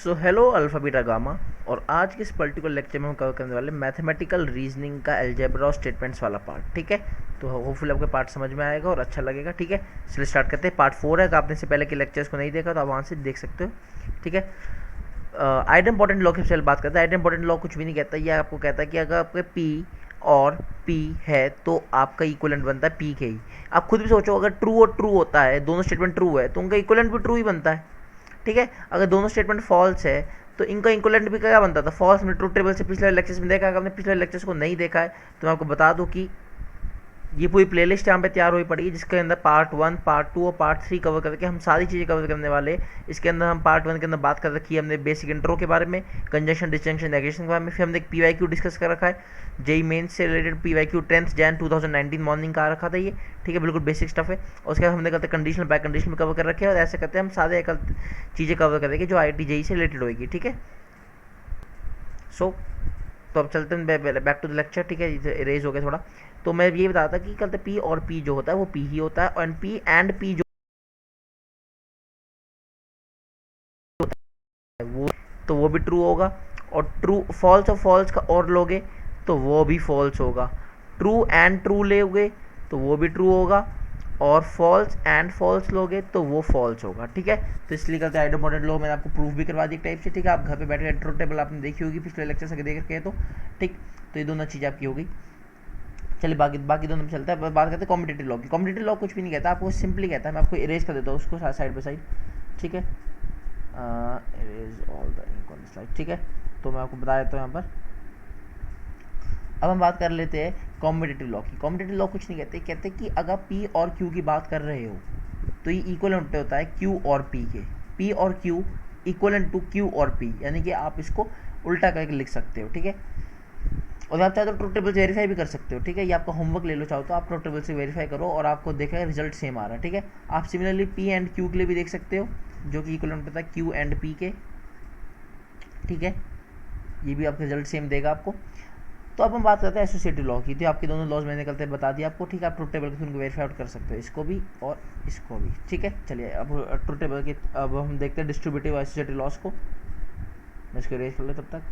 So hello alpha beta gamma. और आज के इस पर्टिकुलर लेक्चर में हम कवर करने वाले मैथमेटिकल रीजनिंग का अलजेब्रा और स्टेटमेंट्स वाला पार्ट। ठीक है, तो होपफुल आपको पार्ट समझ में आएगा और अच्छा लगेगा। ठीक है, चलिए स्टार्ट करते हैं। पार्ट 4 है। अगर आपने इससे पहले के लेक्चर्स को नहीं देखा तो आप वहाँ से देख सकते हो। ठीक है, आइडम इंपॉर्टेंट लॉ की पहले बात करते हैं। आइडम इंपॉर्टेंट लॉ कुछ भी नहीं कहता, ये आपको कहता है कि अगर आपके पी और पी है तो आपका इक्वलेंट बनता है पी के ही। आप खुद भी सोचो, अगर ट्रू और ट्रू होता है, दोनों स्टेटमेंट ट्रू है, तो उनका इक्वलेंट भी ट्रू ही बनता है। ठीक है, अगर दोनों स्टेटमेंट फॉल्स है तो इनका इक्वलेंट भी क्या बनता था, फॉल्स। में ट्रूथ टेबल से पिछले लेक्चर्स में देखा। अगर आपने पिछले लेक्चर्स को नहीं देखा है तो मैं आपको बता दूं कि ये पूरी प्लेलिस्ट यहाँ पे तैयार हुई पड़ी है, जिसके अंदर पार्ट 1, पार्ट 2 और पार्ट 3 कवर करके हम सारी चीज़ें कवर करने वाले। इसके अंदर हम पार्ट 1 के अंदर बात कर रखी है हमने बेसिक इंट्रो के बारे में, कंजंक्शन, डिस्जंक्शन, नेगेशन के बारे में। फिर हमने एक PYQ डिस्कस कर रखा है, जेई मेन से रिलेटेड PYQ 10 जैन 2019 मॉर्निंग का आ रखा था ये। ठीक है, बिल्कुल बेसिक स्टफ है। और उसके बाद हमने करते कंडीशनल बैक कंडीशन में कवर कर रखे हैं, और ऐसे करते हैं हम सारे चीज़ें कवर करेंगे जो IIT JEE से रिलेटेड होगी। ठीक है, सो तो अब चलते हैं बैक टू द लेक्चर। ठीक है, इरेज हो गया थोड़ा। तो मैं ये बता था कि कल पी और पी जो होता है वो पी ही होता है, और पी एंड पी जो है वो, तो वो भी ट्रू होगा। और ट्रू फॉल्स और फॉल्स का और लोगे तो वो भी फॉल्स होगा। ट्रू एंड ट्रू लोगे तो वो भी ट्रू होगा, और फॉल्स एंड फॉल्स लोगे तो वो फॉल्स होगा। ठीक है, तो इसलिए कहते हैं आइडोमोडेड लो। मैंने आपको प्रूफ भी करवा दी एक टाइप से। ठीक है, आप घर पे बैठे ट्रूथ टेबल आपने देखी होगी पिछले लेक्चर से देख के, तो ठीक, तो ये दोनों चीज़ें आपकी होगी। चलिए बाकी बाकी दोनों में चलता है। बात करते हैं कॉम्पिटिटिव लॉ की। कॉम्पिटिटिव लॉ कुछ भी नहीं कहता, आपको सिंपली कहता है, मैं आपको इरेज कर देता हूँ उसको साइड बाई साइड। ठीक है, erase all the ink on the slide. ठीक है, तो मैं आपको बता देता हूँ यहाँ पर। अब हम बात कर लेते हैं कॉम्पिटिटिव लॉ की। कॉम्पिटिटिव लॉ कुछ नहीं कहते, कहते कि अगर पी और क्यू की बात कर रहे हो तो ये इक्वलेंट होता है क्यू और पी के। पी और क्यू इक्वलेंट टू क्यू और पी, यानी कि आप इसको उल्टा करके लिख सकते हो। ठीक है, और आप चाहे तो ट्रूथ टेबल से वेरीफाई भी कर सकते हो। ठीक है, ये आपका होमवर्क ले लो, चाहो तो आप ट्रूथ टेबल से वेरीफाई करो और आपको देखेगा रिजल्ट सेम आ रहा है। ठीक है, आप सिमिलरली पी एंड क्यू के लिए भी देख सकते हो, जो कि इक्वलेंट होता है क्यू एंड पी के। ठीक है, ये भी आपका रिजल्ट सेम देगा आपको। तो अब हम बात करते हैं एसोसिएटिव लॉ की। तो आपके दोनों लॉज मैंने कल बता दिया आपको। ठीक है, आप ट्रूथ टेबल के थ्रू उनको वेरीफाई आउट कर सकते हो, इसको भी और इसको भी। ठीक है, चलिए अब ट्रूथ टेबल की अब हम देखते हैं डिस्ट्रीब्यूटिव एसोसिएटिव लॉज को। मैं इसको रेज कर ले तब तक।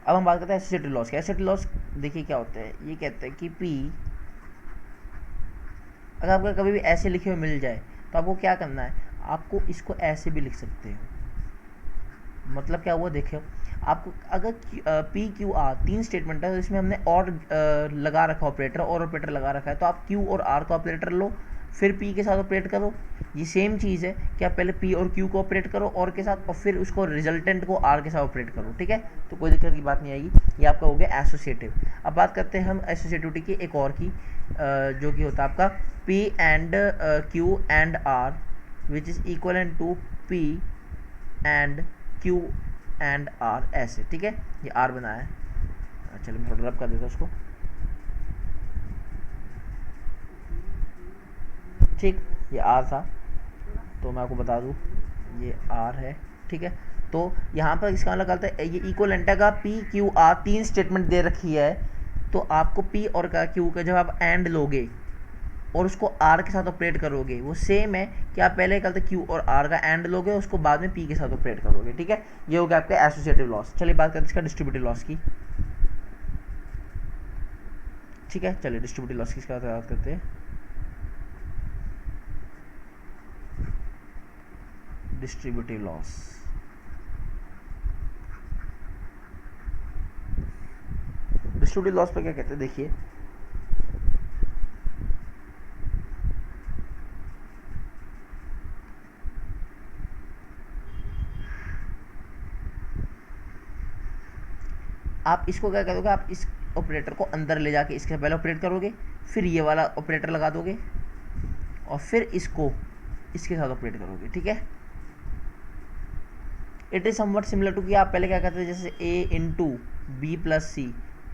अब हम बात करते हैं एसोसिएटिव लॉस की। एसोसिएटिव लॉस देखिए क्या होता है, ये कहते हैं कि पी अगर आपका कभी भी ऐसे लिखे हुए मिल जाए तो आपको क्या करना है, आपको इसको ऐसे भी लिख सकते हो। मतलब क्या हुआ, देखो आपको अगर पी क्यू आर 3 स्टेटमेंट है, तो इसमें हमने और लगा रखा ऑपरेटर, और ऑपरेटर लगा रखा है, तो आप क्यू और आर का ऑपरेटर लो, फिर पी के साथ ऑपरेट करो। ये सेम चीज़ है कि आप पहले पी और क्यू को ऑपरेट करो और के साथ, और फिर उसको रिजल्टेंट को आर के साथ ऑपरेट करो। ठीक है, तो कोई दिक्कत की बात नहीं आएगी। ये आपका हो गया एसोसिएटिव। अब बात करते हैं हम एसोसिएटिविटी की एक और की, जो कि होता है आपका P and Q and R which is equal to P and Q and R, ऐसे। ठीक है, ये आर बनाया है। चलो मैं थोड़ा रब कर देता हूँ उसको। ठीक, ये आर था, तो मैं आपको बता दूं ये आर है। ठीक है, तो यहाँ पर इसका मतलब करता है ये इक्वलेंट का पी क्यू आर 3 स्टेटमेंट दे रखी है, तो आपको पी और का क्यू का जब आप एंड लोगे और उसको आर के साथ ऑपरेट करोगे, वो सेम है कि आप पहले करते क्यू और आर का एंड लोगे, उसको बाद में पी के साथ ऑपरेट करोगे। ठीक है, ये हो गया आपका एसोसिएटिव लॉस। चलिए बात करते हैं इसका डिस्ट्रीब्यूटिव लॉस की। ठीक है, चलिए डिस्ट्रीब्यूटिव लॉस की बात करते हैं। डिस्ट्रीब्यूटिव लॉस, डिस्ट्रीब्यूटिव लॉस पर क्या कहते हैं, देखिए आप इसको क्या करोगे, आप इस ऑपरेटर को अंदर ले जाके इसके पहले ऑपरेट करोगे, फिर ये वाला ऑपरेटर लगा दोगे, और फिर इसको इसके साथ ऑपरेट करोगे। ठीक है, it is somewhat similar to कि आप पहले क्या करते थे, जैसे A into B plus C,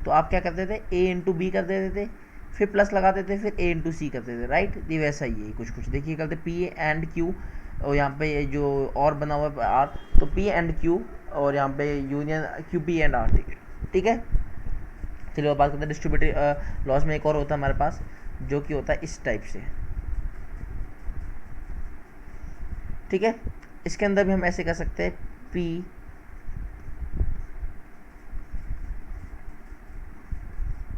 तो आप क्या करते थे, ए इंटू बी कर देते थे, फिर प्लस लगाते थे, फिर ए इंटू सी करते थे। राइट, ये वैसा ही है कुछ कुछ। देखिए करते पी एंड क्यू, और यहाँ पे जो और बना हुआ है आर, तो पी एंड क्यू, और यहाँ पे union Q P and R. ठीक है, ठीक है, चलिए बात करते हैं डिस्ट्रीब्यूटिव लॉस में। एक और होता है हमारे पास, जो कि होता है इस टाइप से। ठीक है। इसके अंदर भी हम ऐसे कर सकते हैं पी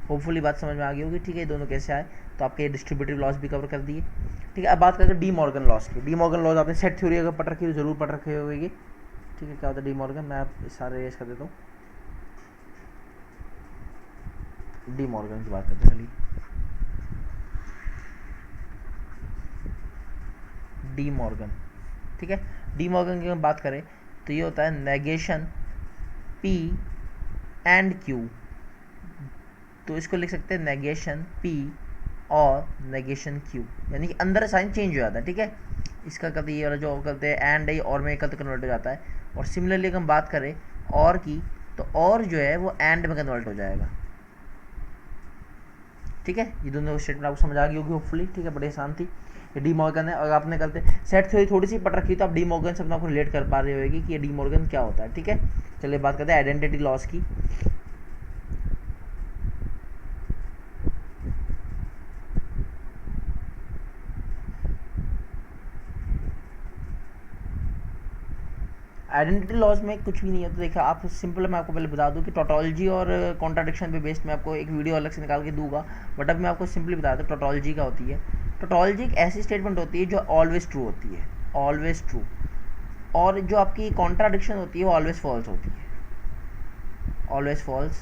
होपफुली बात समझ में आ गई होगी, ठीक है। ये दोनों कैसे आए, तो आपके डिस्ट्रीब्यूटिव लॉस भी कवर कर दिए, ठीक है। अब बात करें डी मॉर्गन लॉस की। डी मॉर्गन लॉस आपने सेट थ्योरी अगर पढ़ रखी हो, जरूर पढ़ रखे होगी, ठीक है। क्या होता है डी मॉर्गन, मैं आप सारे रेस कर देता हूँ। डी मॉर्गन की बात करते हैं, चलिए। डी मॉर्गन, ठीक है। डी मॉर्गन की हम बात करें तो ये होता है नेगेशन पी एंड क्यू, तो इसको लिख सकते हैं नेगेशन पी और नेगेशन क्यू, यानी कि अंदर साइन चेंज हो जाता है, ठीक है। इसका करते ये वाला जो करते हैं एंड और में कल कन्वर्ट हो जाता है। और सिमिलरली अगर हम बात करें और की, तो और जो है वो एंड में कन्वर्ट हो जाएगा, ठीक है। ये दोनों स्टेटमेंट आपको समझ आ गई होगी होपफुली, ठीक है। बड़ी आसान थी। ये डी मॉर्गन है, अगर आपने करते सेट थ्योरी थोड़ी सी पढ़ रखी तो आप डी मॉर्गन से अपना आपको रिलेट कर पा रही होगी कि ये डी मॉर्गन क्या होता है, ठीक है। चलिए बात करते हैं आइडेंटिटी लॉस की। आइडेंटिटी लॉस में कुछ भी नहीं है, तो देखिए आप सिंपल, मैं आपको पहले बता दूं कि टोटोलॉजी और कॉन्ट्राडिक्शन पे बेस्ड मैं आपको एक वीडियो अलग से निकाल के दूंगा, बट अब मैं आपको सिंपली बता दूं टोटोलॉजी क्या होती है। टोटोलॉजी एक ऐसी स्टेटमेंट होती है जो ऑलवेज ट्रू होती है, ऑलवेज ट्रू, और जो आपकी कॉन्ट्राडिक्शन होती है वो ऑलवेज फॉल्स होती है, ऑलवेज फॉल्स।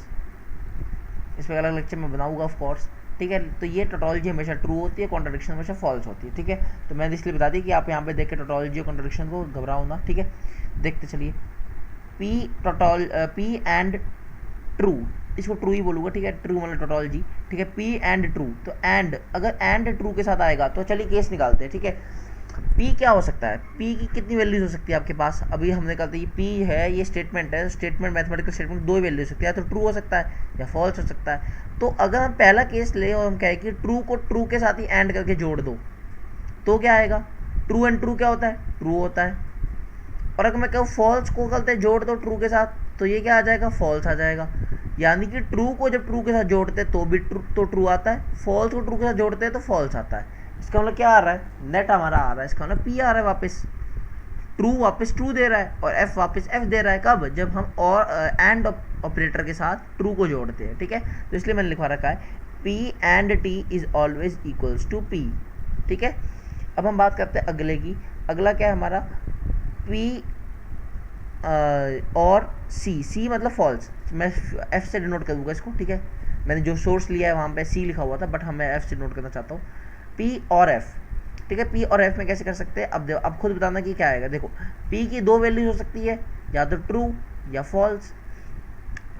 इस पर अलग लेक्चर में बनाऊंगा ऑफ कोर्स, ठीक है। तो ये टोटोलॉजी हमेशा ट्रू होती है, कॉन्ट्राडिक्शन हमेशा फॉल्स होती है, ठीक है। तो मैंने इसलिए बता दी कि आप यहाँ पे देख के टोटोलॉजी और कॉन्ट्राडिक्शन को घबराओ ना, ठीक है। देखते चलिए, पी एंड ट्रू, इसको ट्रू ही बोलूँगा, ठीक है। ट्रू मतलब टोटोलॉजी, ठीक है। पी एंड ट्रू, तो एंड, अगर एंड ट्रू के साथ आएगा तो चलिए केस निकालते हैं, ठीक है। पी क्या हो सकता है, पी की कितनी वैल्यूज हो सकती है आपके पास, अभी हमने कहा था ये पी है, ये स्टेटमेंट है, स्टेटमेंट मैथमेटिकल स्टेटमेंट दो वैल्यू हो सकती है, या तो ट्रू हो सकता है या फॉल्स हो सकता है। तो अगर हम पहला केस ले और हम कहें कि ट्रू को ट्रू के साथ ही एंड करके जोड़ दो, तो क्या आएगा, ट्रू एंड ट्रू क्या होता है, ट्रू होता है। और अगर मैं कहूँ फॉल्स को करते जोड़ दो ट्रू के साथ, तो ये क्या आ जाएगा, फॉल्स आ जाएगा। यानी कि ट्रू को जब ट्रू के साथ जोड़ते तो भी ट्रू आता है, फॉल्स को ट्रू के साथ जोड़ते हैं तो फॉल्स आता है। इसका मतलब क्या आ रहा है, नेट हमारा आ रहा है, इसका मतलब पी आ रहा है वापस, ट्रू वापस ट्रू दे रहा है और एफ वापस एफ दे रहा है। कब, जब हम और एंड ऑपरेटर के साथ ट्रू को जोड़ते हैं, ठीक है। तो इसलिए मैंने लिखवा रखा है P and T is always equals to P, ठीक है। अब हम बात करते हैं अगले की। अगला क्या है हमारा, पी और सी मतलब फॉल्स, मैं एफ से डिनोट कर दूंगा इसको, ठीक है। मैंने जो सोर्स लिया है वहाँ पे सी लिखा हुआ था, बट हम मैं एफ से डिनोट करना चाहता हूँ, पी और एफ, ठीक है। पी और एफ में कैसे कर सकते हैं, अब देखो, अब खुद बताना कि क्या आएगा। देखो पी की दो वैल्यूज हो सकती है, या तो ट्रू या फॉल्स।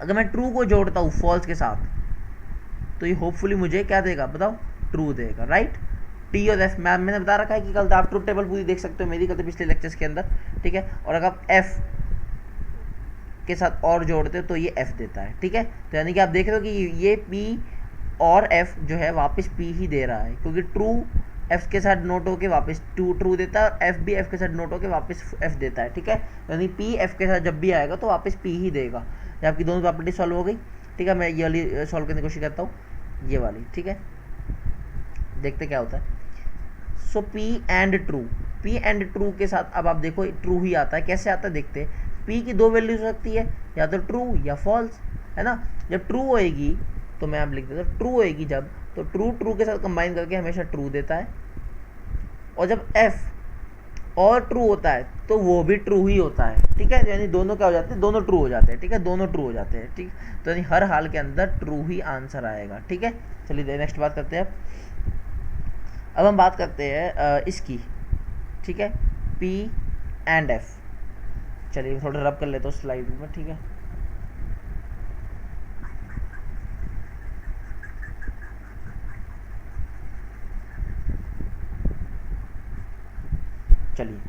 अगर मैं ट्रू को जोड़ता हूँ फॉल्स के साथ, तो ये होपफुली मुझे क्या देगा बताओ, ट्रू देगा, राइट। टी और एफ मैंने बता रखा है कि कल आप ट्रूथ टेबल पूरी देख सकते हो मेरी, कल पिछले लेक्चर्स के अंदर, ठीक है। और अगर आप एफ के साथ और जोड़ते हो तो ये एफ देता है, ठीक है। तो यानी कि आप देख रहे हो कि ये पी और एफ जो है वापस पी ही दे रहा है, क्योंकि ट्रू एफ के साथ नोट होके वापस ट्रू देता है, और एफ भी एफ के साथ नोट होके वापस एफ देता है, ठीक है। यानी पी एफ के साथ जब भी आएगा तो वापस पी ही देगा। ये आपकी दोनों प्रॉपर्टी सॉल्व हो गई, ठीक है। मैं ये वाली सॉल्व करने की कोशिश करता हूँ, ये वाली, ठीक है। देखते क्या होता है। So P and true, P and true के साथ अब आप देखो ट्रू ही आता है, कैसे आता है देखते हैं। पी की दो वैल्यूज हो सकती है, या तो ट्रू या फॉल्स, है ना। जब ट्रू होएगी तो मैं आप लिख देता हूँ, ट्रू होएगी जब, तो ट्रू के साथ कंबाइन करके हमेशा ट्रू देता है। और जब एफ और ट्रू होता है तो वो भी ट्रू ही होता है, ठीक है। यानी दोनों क्या हो जाते हैं, दोनों ट्रू हो जाते हैं, ठीक है, दोनों ट्रू हो जाते हैं, ठीक। तो यानी हर हाल के अंदर ट्रू ही आंसर आएगा, ठीक है। चलिए नेक्स्ट बात करते हैं। अब हम बात करते हैं इसकी, ठीक है, पी एंड एफ। चलिए थोड़ा रब कर लेता हूँ स्लाइड में, ठीक है। चलिए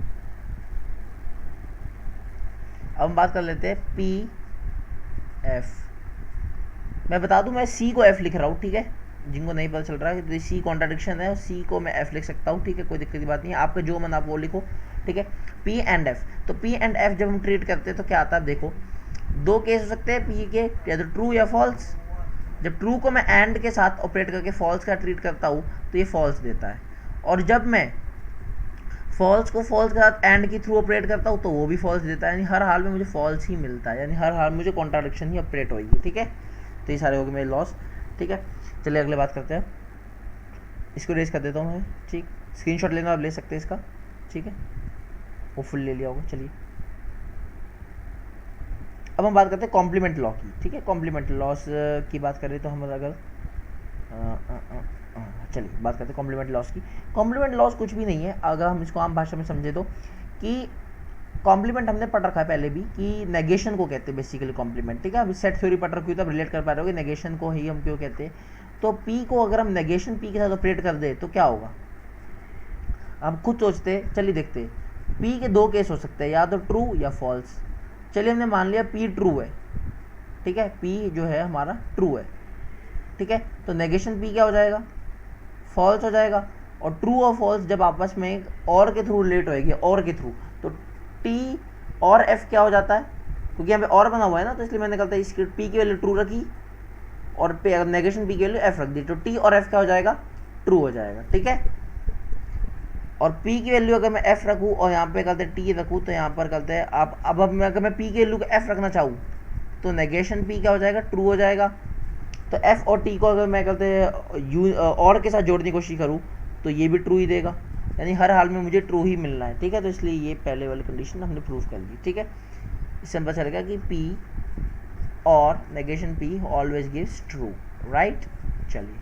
अब हम बात कर लेते हैं पी एफ। मैं बता दूं मैं सी को एफ लिख रहा हूँ, ठीक है। जिनको नहीं पता चल रहा है तो सी कॉन्ट्राडिक्शन है, सी को मैं एफ लिख सकता हूँ, ठीक है। कोई दिक्कत की बात नहीं है, आपका जो मन आप वो लिखो, ठीक है। पी एंड एफ, तो पी एंड एफ जब हम ट्रीट करते हैं तो क्या आता है, देखो दो केस हो सकते हैं पी के, या तो ट्रू या फॉल्स। जब ट्रू को मैं एंड के साथ ऑपरेट करके फॉल्स का ट्रीट करता हूँ तो ये फॉल्स देता है, और जब मैं फॉल्स को फॉल्स के साथ एंड के थ्रू ऑपरेट करता हूँ तो वो भी फॉल्स देता है, यानी हर हाल में मुझे फॉल्स ही मिलता है, यानी हर हाल में मुझे कॉन्ट्राडिक्शन ही ऑपरेट होगी। ठीक है, तो ये सारे हो गए मेरे लॉस। ठीक है, चलिए अगले बात करते हैं। इसको रेस कर देता हूँ मैं। ठीक, स्क्रीनशॉट लेना आप ले सकते हैं इसका। ठीक है, वो फुल ले लिया होगा। चलिए अब हम बात करते हैं कॉम्प्लीमेंट लॉ की। ठीक है, कॉम्प्लीमेंट लॉस की बात करें तो हम अगर चलिए बात करते हैं कॉम्प्लीमेंट लॉस की। कॉम्प्लीमेंट लॉस कुछ भी नहीं है, अगर हम इसको आम भाषा में समझे तो, कि कॉम्प्लीमेंट हमने पढ़ रखा है पहले भी कि नेगेशन को कहते हैं बेसिकली कॉम्प्लीमेंट। ठीक है, अभी सेट थ्योरी पढ़ रखी हो तो रिलेट कर पा रहे हो नेगेशन को ही हम क्यों कहते हैं। तो पी को अगर हम नेगेशन पी के साथ ऑपरेट कर दे तो क्या होगा, हम खुद सोचते हैं। चलिए देखते हैं, पी के दो केस हो सकते हैं, या तो ट्रू या फॉल्स। चलिए हमने मान लिया पी ट्रू है। ठीक है, पी जो है हमारा ट्रू है। ठीक है, तो नेगेशन पी क्या हो जाएगा, फॉल्स हो जाएगा। और ट्रू और फॉल्स जब आपस में और के थ्रू रिलेट होएगी, और के थ्रू, तो टी और एफ क्या हो जाता है, क्योंकि यहाँ पे और बना हुआ है ना, तो इसलिए मैंने कहता है इसकी पी की वैल्यू ट्रू रखी और नेगेशन पी की वैल्यू एफ रख दी, तो टी और एफ क्या हो जाएगा, ट्रू हो जाएगा। ठीक है, और p की वैल्यू अगर मैं f रखूँ और यहाँ पे करते t रखूँ, तो यहाँ पर करते हैं आप अब अगर मैं p की वैल्यू को f रखना चाहूँ तो नेगेशन p क्या हो जाएगा, ट्रू हो जाएगा। तो f और t को अगर मैं करते और के साथ जोड़ने की कोशिश करूँ तो ये भी ट्रू ही देगा, यानी हर हाल में मुझे ट्रू ही मिलना है। ठीक है, तो इसलिए ये पहले वाली कंडीशन हमने प्रूव कर दी। ठीक है, इससे हम पता चलेगा कि p और negation p always gives true, right. चलिए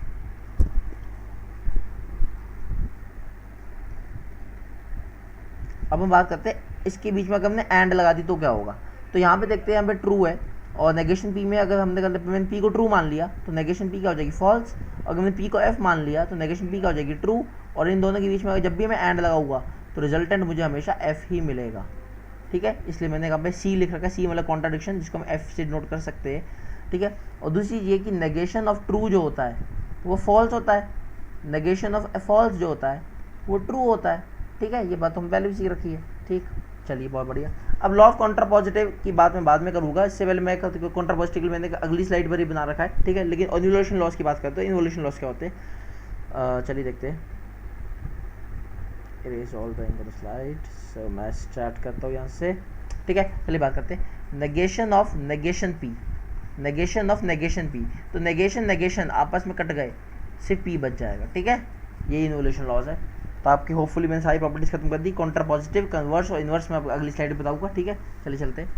अब हम बात करते हैं इसके बीच में अगर हमने एंड लगा दी तो क्या होगा। तो यहाँ पे देखते हैं, यहाँ पे ट्रू है और नेगेशन पी में अगर हमने मैंने पी को ट्रू मान लिया तो नेगेशन पी क्या हो जाएगी, फॉल्स। अगर मैंने पी को एफ मान लिया तो नेगेशन पी क्या हो जाएगी, ट्रू। और इन दोनों के बीच में जब भी मैं एंड लगाऊंगा तो रिजल्टेंट मुझे हमेशा एफ ही मिलेगा। ठीक है, इसलिए मैंने कहा भाई सी लिख रखा है, सी मतलब कॉन्ट्राडिक्शन, जिसको हम एफ से नोट कर सकते हैं। ठीक है, और दूसरी चीज़ ये कि नेगेशन ऑफ ट्रू जो होता है वो फॉल्स होता है, नेगेशन ऑफ फॉल्स जो होता है वो ट्रू होता है। ठीक है, ये बात हम पहले भी सीख रखी है। ठीक, चलिए बहुत बढ़िया। अब लॉ ऑफ कॉन्ट्रापॉजिटिव की बात मैं बाद में करूँगा, इससे पहले मैं कॉन्ट्रापॉजिटिव मैंने अगली स्लाइड पर ही बना रखा है। ठीक है, लेकिन इन्वोल्यूशन लॉस की बात करते हैं, इन्वोल्यूशन लॉस क्या होते हैं। चलिए देखते हैं। इरेज ऑल द स्लाइड, सो मैं स्टार्ट करता हूँ यहाँ से। ठीक है, चलिए बात करते हैं negation of negation P, negation of negation P. तो नेगेशन नेगेशन आपस में कट गए, सिर्फ पी बच जाएगा। ठीक है, ये इन्वोल्यूशन लॉस है। तो आपकी होपफुली मैंने सारी प्रॉपर्टीज खत्म कर दी, काउंटर पॉजिटिव, कन्वर्स और इन्वर्स में आपको अगली स्लाइड में बताऊंगा। ठीक है, चलिए चलते हैं।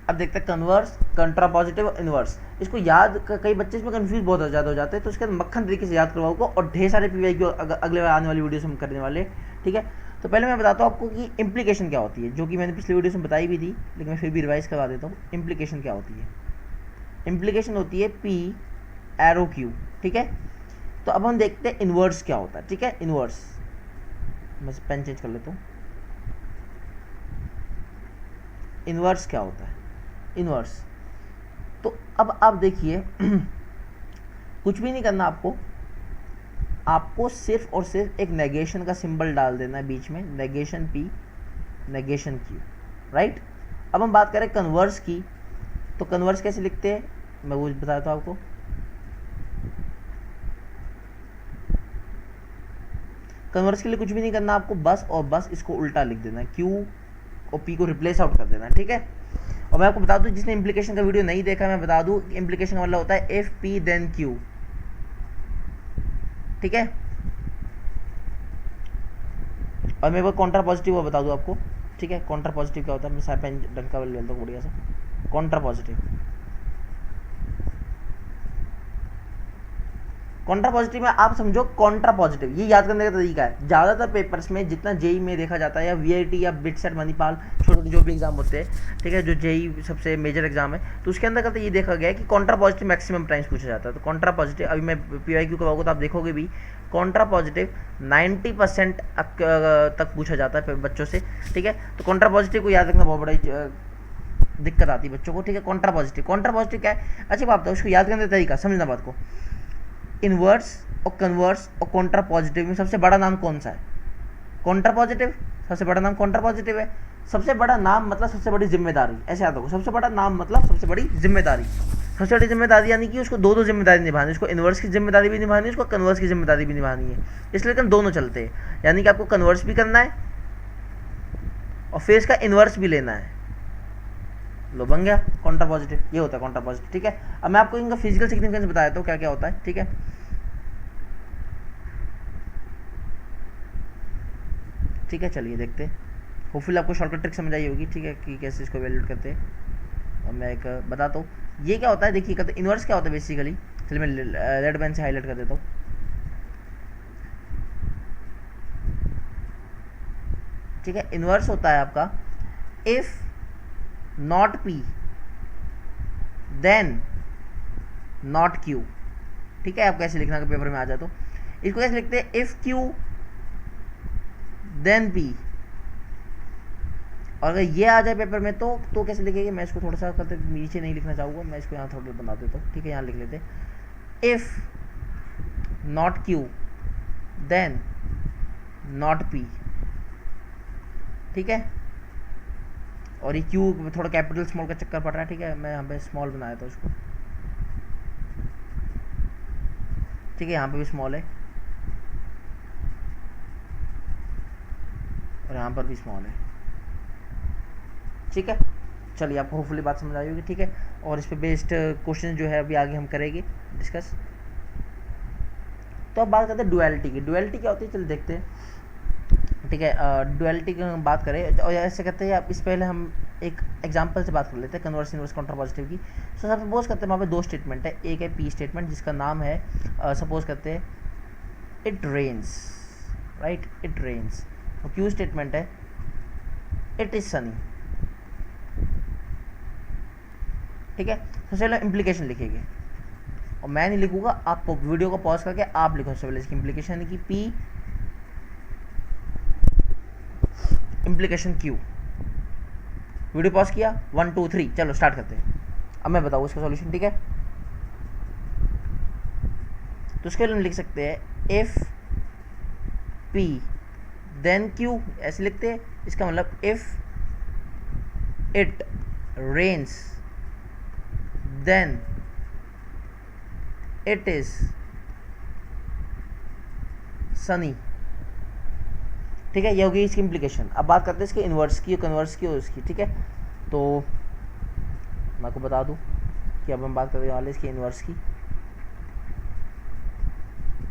अब देखते हैं कन्वर्स, कंट्रा पॉजिटिव और इन्वर्स। इसको याद कई बच्चे इसमें कंफ्यूज बहुत ज़्यादा हो जाते हैं, तो इसके मक्खन तरीके से याद करवाऊंगा और ढेर सारे PYQ अगले आने वाली वीडियो से हम करने वाले। ठीक है, तो पहले मैं बताता हूँ आपको कि इम्प्लीकेशन क्या होती है, जो कि मैंने पिछले वीडियो में बताई भी थी, लेकिन मैं फिर भी रिवाइज करवा देता हूँ। इम्प्लीकेशन क्या होती है, इम्प्लीकेशन होती है P एरो Q। ठीक है, तो अब हम देखते हैं इन्वर्स क्या होता है। ठीक है, इन्वर्स, मैं पेन चेंज कर लेता हूँ। इन्वर्स क्या होता है, इन्वर्स, तो अब आप देखिए कुछ भी नहीं करना आपको, आपको सिर्फ और सिर्फ एक नेगेशन का सिंबल डाल देना है बीच में, negation P negation Q, right. अब हम बात करें कन्वर्स की, तो कन्वर्स कैसे लिखते हैं मैं वो बताता हूँ आपको। कन्वर्स के लिए कुछ भी नहीं करना आपको, बस और बस इसको उल्टा लिख देना है, Q और P को रिप्लेस आउट कर देना है। ठीक है, और मैं आपको बता दूं, जिसने इम्प्लीकेशन का वीडियो नहीं देखा, मैं बता दूं इम्प्लीकेशन का मतलब होता है इफ P देन Q। ठीक है, और मैं वो कॉन्ट्रा पॉजिटिव बता दूं आपको। ठीक है, कॉन्ट्रा पॉजिटिव क्या होता है, मैं साइड पेन ढंग का लेता हूँ बढ़िया सा। कॉन्ट्रा पॉजिटिव, कॉन्ट्रा पॉजिटिव में आप समझो कॉन्ट्रा पॉजिटिव, ये याद करने का तरीका है। ज़्यादातर पेपर्स में जितना जेई में देखा जाता है, या VIT या बिटसेट मणिपाल, छोटे छोटे जो भी एग्जाम होते हैं, ठीक है, जो जेई सबसे मेजर एग्जाम है, तो उसके अंदर करते ये देखा गया है कि कॉन्ट्रा पॉजिटिव मैक्सिमम टाइम्स पूछा जाता है। तो कॉन्ट्रा पॉजिटिव, अभी मैं PYQ करवाऊंगा तो आप देखोगे भी, कॉन्ट्रा पॉजिटिव 90% तक पूछा जाता है बच्चों से। ठीक है, तो कॉन्ट्रा पॉजिटिव को याद रखना बहुत बड़ा दिक्कत आती है बच्चों को। ठीक है, कॉन्ट्रा पॉजिटिव, कॉन्ट्रा पॉजिटिव क्या है, अच्छी बात है, उसको याद करने का तरीका समझना बात को। इन्वर्स और कन्वर्स और कॉन्ट्रा पॉजिटिव में सबसे बड़ा नाम कौन सा है, कॉन्ट्रा पॉजिटिव। सबसे बड़ा नाम कॉन्ट्रा पॉजिटिव है। सबसे बड़ा नाम मतलब सबसे बड़ी जिम्मेदारी, ऐसे याद रखो, सबसे बड़ा नाम मतलब सबसे बड़ी जिम्मेदारी। सबसे बड़ी जिम्मेदारी यानी कि उसको दो दो जिम्मेदारी निभानी है, उसको इन्वर्स की जिम्मेदारी भी निभानी है, उसको कन्वर्स की जिम्मेदारी भी निभानी है, इसलिए लेकिन दोनों चलते हैं, यानी कि आपको कन्वर्स भी करना है और फिर इसका इन्वर्स भी लेना है। लो बन गया कॉन्ट्रा पॉजिटिव, ये होता है कॉन्ट्रा पॉजिटिव। ठीक है, अब मैं आपको इनका फिजिकल सिग्निफिकेंस बता देता हूँ क्या क्या होता है। ठीक है, ठीक है, चलिए देखते हैं। होपफुली आपको शॉर्टकट ट्रिक समझ आई होगी। ठीक है, कि कैसे इसको वैल्यूट करते हैं। और मैं एक बताता हूँ ये क्या होता है। देखिए करते इन्वर्स क्या होता है बेसिकली। चलिए मैं रेड पेन से हाईलाइट कर देता हूँ। ठीक है, इन्वर्स होता है आपका if not P then not Q. ठीक है, आप कैसे लिखना अगर पेपर में आ जाए तो इसको कैसे लिखते हैं, इफ क्यू देन पी। और अगर ये आ जाए पेपर में तो कैसे लिखेंगे, मैं इसको थोड़ा सा करते नीचे नहीं लिखना चाहूँगा, मैं इसको यहाँ थोड़ा बना देता हूँ। ठीक है, यहाँ लिख लेते हैं if not Q then not P. ठीक है, और ये क्यू थोड़ा कैपिटल स्मॉल का चक्कर पड़ रहा है। ठीक है, मैं यहाँ पे स्मॉल बनाया था उसको। ठीक है, यहाँ पे भी स्मॉल है और यहाँ पर भी स्मॉल है। ठीक है, चलिए आपको होपफुली बात समझ आई होगी। ठीक है, और इस पे बेस्ड क्वेश्चन जो है अभी आगे हम करेंगे डिस्कस। तो अब बात करते हैं डुअलिटी की। डुअलिटी क्या होती है, चलिए देखते हैं। ठीक है, डुअलिटी की हम बात करें और ऐसे करते हैं, आप इस पहले हम एक एग्जांपल से बात कर लेते हैं कन्वर्स इन्वर्स कॉन्ट्रा पॉजिटिव की। सो सपोज करते हैं वहाँ पे दो स्टेटमेंट है, एक है पी स्टेटमेंट जिसका नाम है सपोज करते हैं it rains, right, it rains. और क्यू स्टेटमेंट है इट इज सनी। ठीक है, तो चलो इम्प्लीकेशन लिखेंगे और मैं नहीं लिखूंगा, आप वीडियो को पॉज करके आप लिखो सबसे पहले इसकी इम्प्लीकेशन, यानी कि P implication Q. Video pause किया, 1 2 3 चलो स्टार्ट करते हैं। अब मैं बताऊँ इसका सॉल्यूशन। ठीक है, तो उसके लिए हम लिख सकते हैं इफ पी देन क्यू, ऐसे लिखते हैं। इसका मतलब if it rains then it is sunny. ठीक है, ये होगी इसकी इम्प्लीकेशन। अब बात करते हैं इसके इन्वर्स की, कन्वर्स की और उसकी। ठीक है, तो मैं आपको बता दूं कि अब हम बात करने वाले इसकी इन्वर्स की।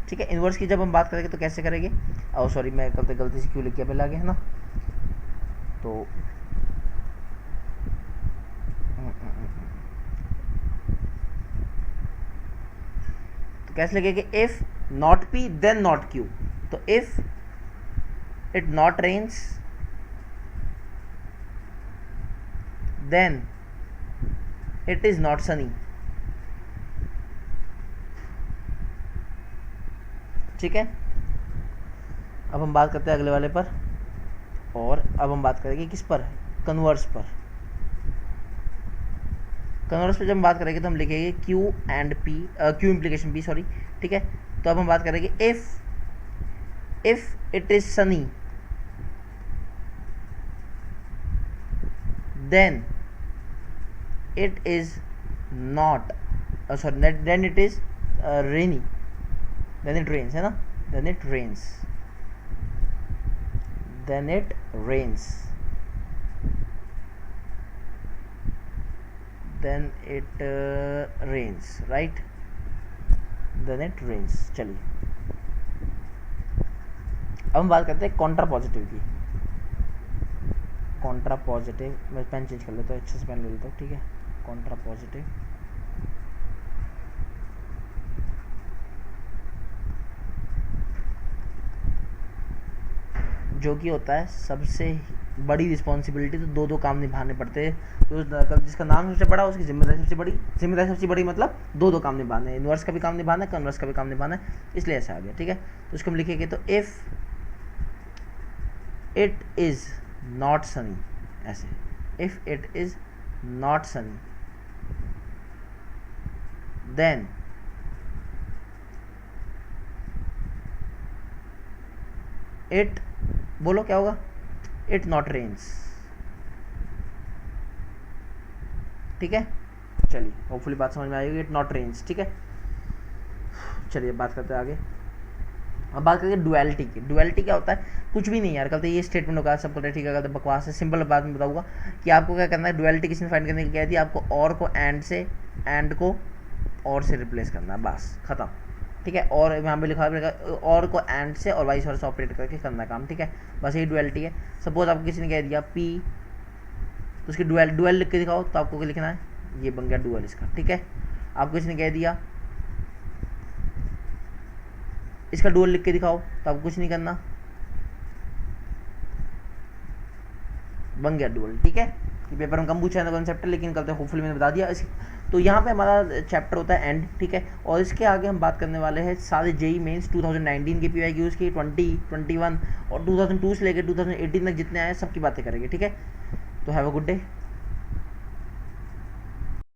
ठीक है, इन्वर्स की जब हम बात करेंगे तो कैसे करेंगे, और सॉरी मैं गलती से क्यों लिख गया पहले आगे, है ना। तो कैसे लगेगा, if not P then not Q. तो if it not rains then it is not sunny। ठीक है, अब हम बात करते हैं अगले वाले पर, और अब हम बात करेंगे किस पर, कन्वर्स पर। कन्वर्स पर जब हम बात करेंगे तो हम लिखेंगे Q and P, Q implication P, sorry. ठीक है, तो अब हम बात करेंगे if it is Sunny then it is not sorry then it is rainy, then it rains, है ना, then it rains, then it rains, then it rains, right, then it rains। चलिए अब हम बात करते हैं कॉन्ट्रा पॉजिटिव की। कॉन्ट्रा पॉजिटिव, मैं पेन चेंज कर लेता हूँ, अच्छे से पेन ले लेता हूँ। ठीक है, कॉन्ट्रा पॉजिटिव जो कि होता है सबसे बड़ी रिस्पॉन्सिबिलिटी, तो दो दो काम निभाने पड़ते हैं। तो जिसका नाम सबसे बड़ा उसकी जिम्मेदारी सबसे बड़ी, जिम्मेदारी सबसे बड़ी मतलब दो दो काम निभाना है, इन्वर्स का भी काम निभाना है, कन्वर्स का भी काम निभाना है, इसलिए ऐसा आ गया। ठीक है, तो उसको हम लिखेंगे तो if it is not sunny, ऐसे if it is not sunny then it, बोलो क्या होगा, इट नॉट रेन्स। ठीक है, चलिए होपफुली बात समझ में आएगी, इट नॉट रेंज, ठीक है। चलिए बात करते हैं आगे। अब बात करेंगे डुअलिटी की। डुअलिटी क्या होता है? कुछ भी नहीं यार, कल तो ये स्टेटमेंट होगा, सब बोलते हैं ठीक है, कल तो बकवास है। सिंपल बात में बताऊंगा कि आपको क्या करना है। डुअलिटी किसने फाइंड करने की कह दी? आपको और को एंड से, एंड को और से रिप्लेस करना है, बस खत्म, ठीक है। और यहाँ पे लिखा रहेगा और को एंड से और वाइस वर्सा ऑपरेट करके करना काम, ठीक है। बस यही डुअलिटी है। सपोज आपको किसी ने कह दिया पी, तो उसकी डुअल लिख के दिखाओ, तो आपको क्या लिखना है? ये बन गया डुअल इसका, ठीक है। आपको किसी ने कह दिया इसका डुअल लिख के दिखाओ, तो आपको कुछ नहीं करना, बन गया डुअल, ठीक है। ये पेपर में कम पूछा है कॉन्सेप्ट है, लेकिन कल होपफुली मैंने बता दिया। तो यहाँ पे हमारा चैप्टर होता है एंड, ठीक है। और इसके आगे हम बात करने वाले हैं सारे जेई मेंस 2019 के PYQs की, 20, 21 और 2002 से लेकर 2018 तक जितने आए सबकी बातें करेंगे, ठीक है। तो हैव अ गुड डे।